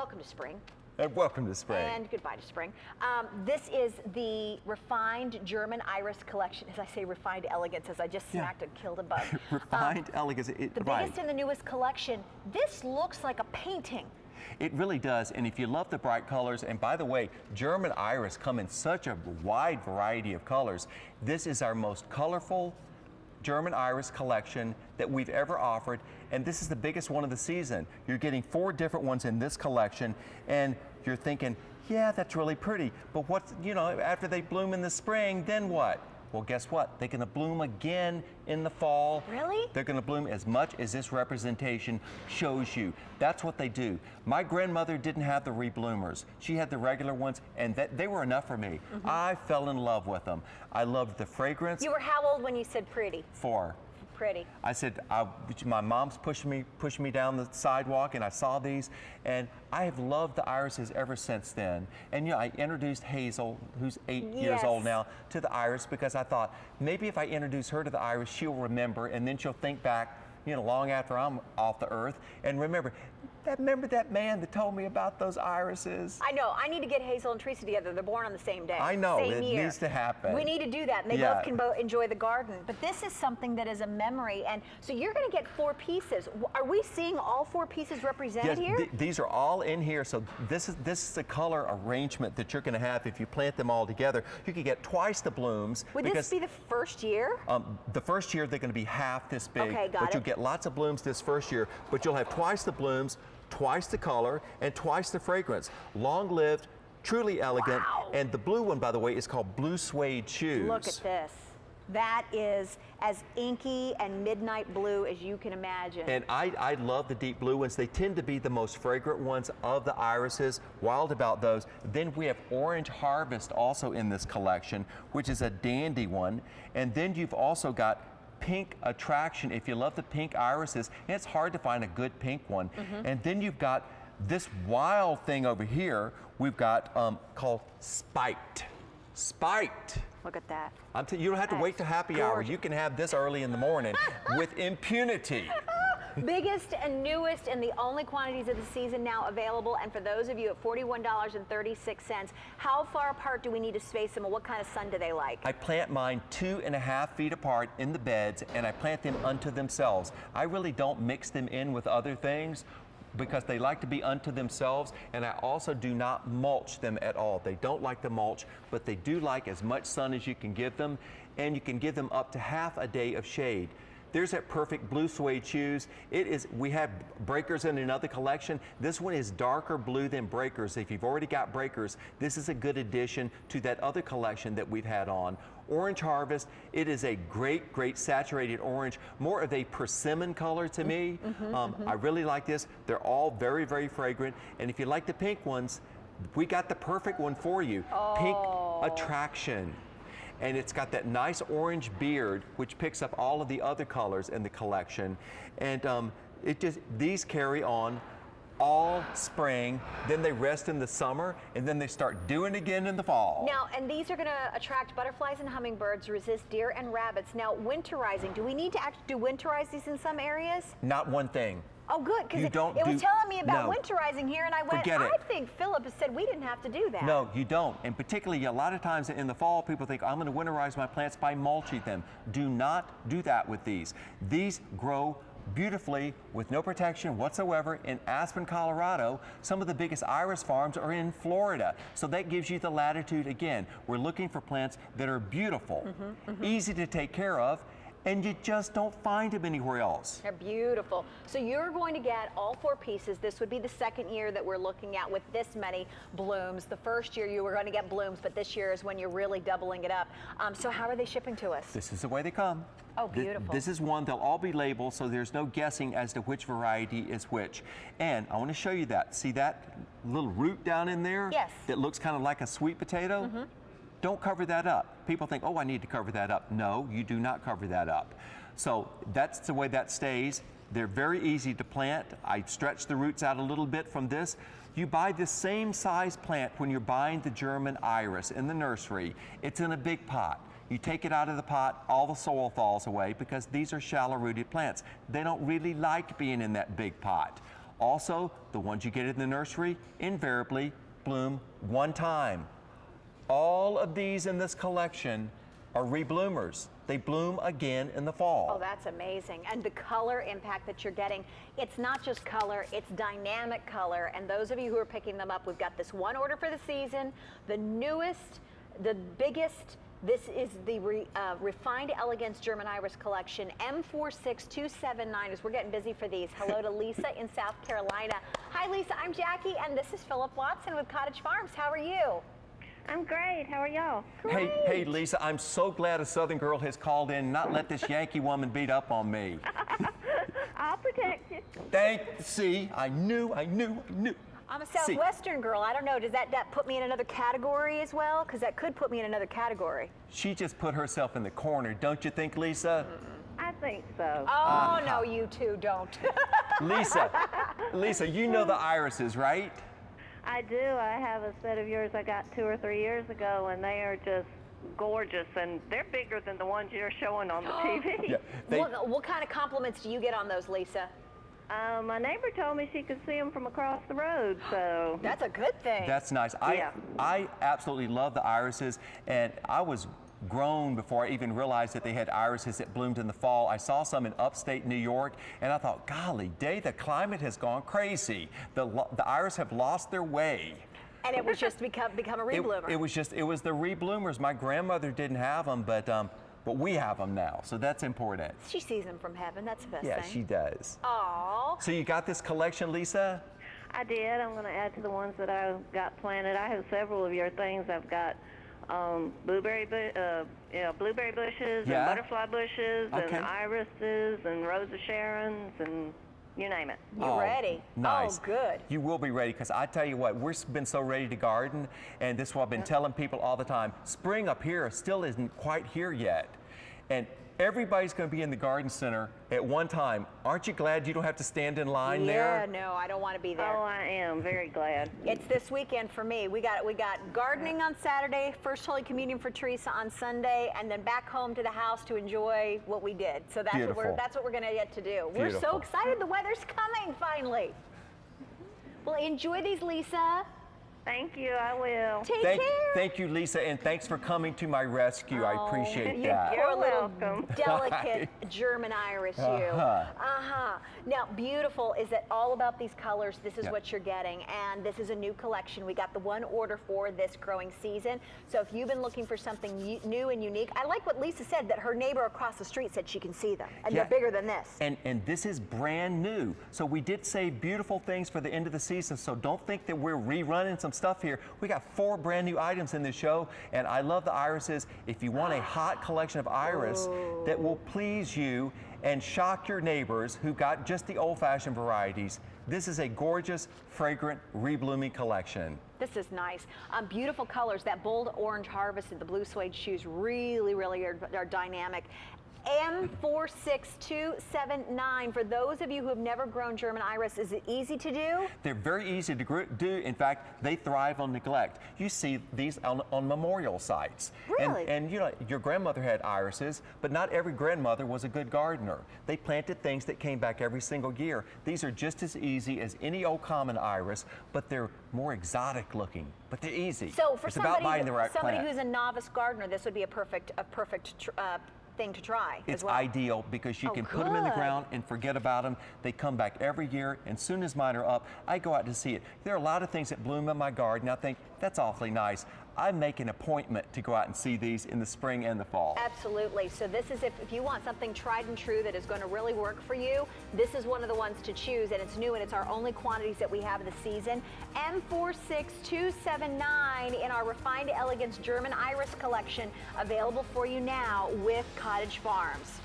welcome to spring. And welcome to spring. And goodbye to spring. This is the refined German iris collection. As I say, refined elegance, as I just smacked and killed a bug. Refined elegance. The biggest and the newest collection. This looks like a painting. It really does, and if you love the bright colors, and by the way, German iris come in such a wide variety of colors. This is our most colorful German iris collection that we've ever offered, and this is the biggest one of the season. You're getting 4 different ones in this collection, and you're thinking, yeah, that's really pretty, but what, you know, after they bloom in the spring, then what? Well, guess what? They're going to bloom again in the fall. Really? They're going to bloom as much as this representation shows you. That's what they do. My grandmother didn't have the rebloomers. She had the regular ones, and they were enough for me. I fell in love with them. I loved the fragrance. You were how old when you said pretty? 4. Pretty. I said, my mom's pushed me down the sidewalk, and I saw these, and I have loved the irises ever since then. And you know, I introduced Hazel, who's 8 years old now, to the iris because I thought maybe if I introduce her to the iris, she'll remember, and then she'll think back, you know, long after I'm off the earth, and remember that man that told me about those irises? I know. I need to get Hazel and Teresa together. They're born on the same day. I know. Same year. Needs to happen. We need to do that, and they both can enjoy the garden. But this is something that is a memory, and so you're going to get 4 pieces. Are we seeing all 4 pieces represented here? These are all in here. So this is the color arrangement that you're going to have if you plant them all together. You can get twice the blooms. Would this be the first year? The first year they're going to be half this big. Okay, got but it. you'll get lots of blooms this first year, but you'll have twice the blooms, twice the color, and twice the fragrance. Long-lived, truly elegant, and the blue one, by the way, is called Blue Suede Shoes. Look at this. That is as inky and midnight blue as you can imagine. And I love the deep blue ones. They tend to be the most fragrant ones of the irises. Wild about those. Then we have Orange Harvest also in this collection, which is a dandy one. And then you've also got Pink Attraction, if you love the pink irises, and it's hard to find a good pink one. And then you've got this wild thing over here we've got called Spiked. Spiked. Look at that. You don't have to wait to happy hour. You can have this early in the morning with impunity. Biggest and newest and the only quantities of the season now available. And for those of you at $41.36, how far apart do we need to space them, and what kind of sun do they like? I plant mine 2.5 feet apart in the beds, and I plant them unto themselves. I really don't mix them in with other things because they like to be unto themselves, and I also do not mulch them at all. They don't like the mulch, but they do like as much sun as you can give them, and you can give them up to half a day of shade. There's that perfect Blue Suede Shoes. We have Breakers in another collection. This one is darker blue than Breakers. If you've already got Breakers, this is a good addition to that other collection that we've had on. Orange Harvest, it is a great, great saturated orange, more of a persimmon color to me. I really like this. They're all very, very fragrant. And if you like the pink ones, we got the perfect one for you. Pink Attraction. And it's got that nice orange beard, which picks up all of the other colors in the collection. And these carry on all spring, then they rest in the summer, and then they start doing it again in the fall. Now, and these are going to attract butterflies and hummingbirds, resist deer and rabbits. Now, winterizing, do we need to actually winterize these in some areas? Not one thing. Oh, good, because it was telling me about winterizing here, and I went, I think Philip has said we didn't have to do that. No, you don't. And particularly, a lot of times in the fall, people think, I'm going to winterize my plants by mulching them. Do not do that with these. These grow beautifully with no protection whatsoever in Aspen, Colorado. Some of the biggest iris farms are in Florida. So that gives you the latitude. Again, we're looking for plants that are beautiful, easy to take care of, and you just don't find them anywhere else. They're beautiful. So you're going to get all 4 pieces. This would be the second year that we're looking at with this many blooms. The first year you were going to get blooms, but this year is when you're really doubling it up. So how are they shipping to us? This is the way they come. Oh, beautiful. This is one, they'll all be labeled, so there's no guessing as to which variety is which. And I want to show you that. See that little root down in there? Yes. That looks kind of like a sweet potato? Don't cover that up. People think, oh, I need to cover that up. No, you do not cover that up. So that's the way that stays. They're very easy to plant. I stretch the roots out a little bit from this. You buy the same size plant when you're buying the German iris in the nursery. It's in a big pot. You take it out of the pot, all the soil falls away because these are shallow-rooted plants. They don't really like being in that big pot. Also, the ones you get in the nursery invariably bloom one time. All of these in this collection are rebloomers. They bloom again in the fall. Oh, that's amazing. And the color impact that you're getting, it's not just color, it's dynamic color. And those of you who are picking them up, we've got this one order for the season, the newest, the biggest. This is the Refined Elegance German Iris collection, M46279, as we're getting busy for these. Hello to Lisa in South Carolina. Hi, Lisa, I'm Jackie, and this is Philip Watson with Cottage Farms. How are you? I'm great. How are y'all? Hey, Lisa, I'm so glad a Southern girl has called in and not let this Yankee woman beat up on me. I'll protect you. See, I knew. I'm a Southwestern girl. I don't know. Does that put me in another category as well? Because that could put me in another category. She just put herself in the corner, don't you think, Lisa? I think so. Oh, no, you two don't. Lisa, you know the irises, right? I do. I have a set of yours I got 2 or 3 years ago, and they are just gorgeous, and they're bigger than the ones you're showing on the TV. Yeah, what kind of compliments do you get on those, Lisa? My neighbor told me she could see them from across the road, so. That's a good thing. That's nice. I absolutely love the irises, and I was grown before I even realized that they had irises that bloomed in the fall. I saw some in upstate New York, and I thought, golly day, the climate has gone crazy. The iris have lost their way. And it was just become a rebloomer. It was the rebloomers. My grandmother didn't have them, but we have them now, so that's important. She sees them from heaven. That's the best thing. Yeah, she does. Aww. So you got this collection, Lisa? I did. I'm going to add to the ones that I got planted. I have several of your things. I've got blueberry bushes, and butterfly bushes, and irises, and Rose of Sharons, and you name it. You ready? Nice. Oh, good. You will be ready, because I tell you what, we've been so ready to garden, and this is what I've been telling people all the time. Spring up here still isn't quite here yet, and everybody's going to be in the garden center at one time. Aren't you glad you don't have to stand in line there? Yeah, no, I don't want to be there. Oh, I am very glad. It's this weekend for me. We got gardening on Saturday, First Holy Communion for Teresa on Sunday, and then back home to the house to enjoy what we did. So that's what we're going to get to do. Beautiful. We're so excited. The weather's coming finally. Well, enjoy these, Lisa. Thank you. I will. Take care. Thank you, Lisa, and thanks for coming to my rescue. I appreciate that. Poor You're little welcome. delicate German Irish you. Now, beautiful is that all about these colors, this is what you're getting, and this is a new collection. We got the one order for this growing season. So if you've been looking for something new and unique, I like what Lisa said, that her neighbor across the street said she can see them, and they're bigger than this. And this is brand new. So we did save beautiful things for the end of the season, so don't think that we're rerunning some stuff here. We got 4 brand new items in this show, and I love the irises. If you want a hot collection of iris that will please you and shock your neighbors who got just the old-fashioned varieties, this is a gorgeous, fragrant, reblooming collection. This is nice. Beautiful colors. That bold orange harvest and the blue suede shoes really are dynamic. M46279. For those of you who have never grown German iris, is it easy to do? They're very easy to do. In fact, they thrive on neglect. You see these on memorial sites. Really? And you know, your grandmother had irises, but not every grandmother was a good gardener. They planted things that came back every single year. These are just as easy as any old common iris, but they're more exotic looking. But they're easy. So for it's about buying the right somebody plant. who's a novice gardener, this would be a perfect thing to try It's as well. ideal because you can put them in the ground and forget about them. They come back every year, and as soon as mine are up, I go out to see it. There are a lot of things that bloom in my garden. I think that's awfully nice. I make an appointment to go out and see these in the spring and the fall. Absolutely. So this is if you want something tried and true that is going to really work for you, this is one of the ones to choose, and it's new, and it's our only quantities that we have this season. M46279 in our Refined Elegance German Iris collection, available for you now with Cottage Farms.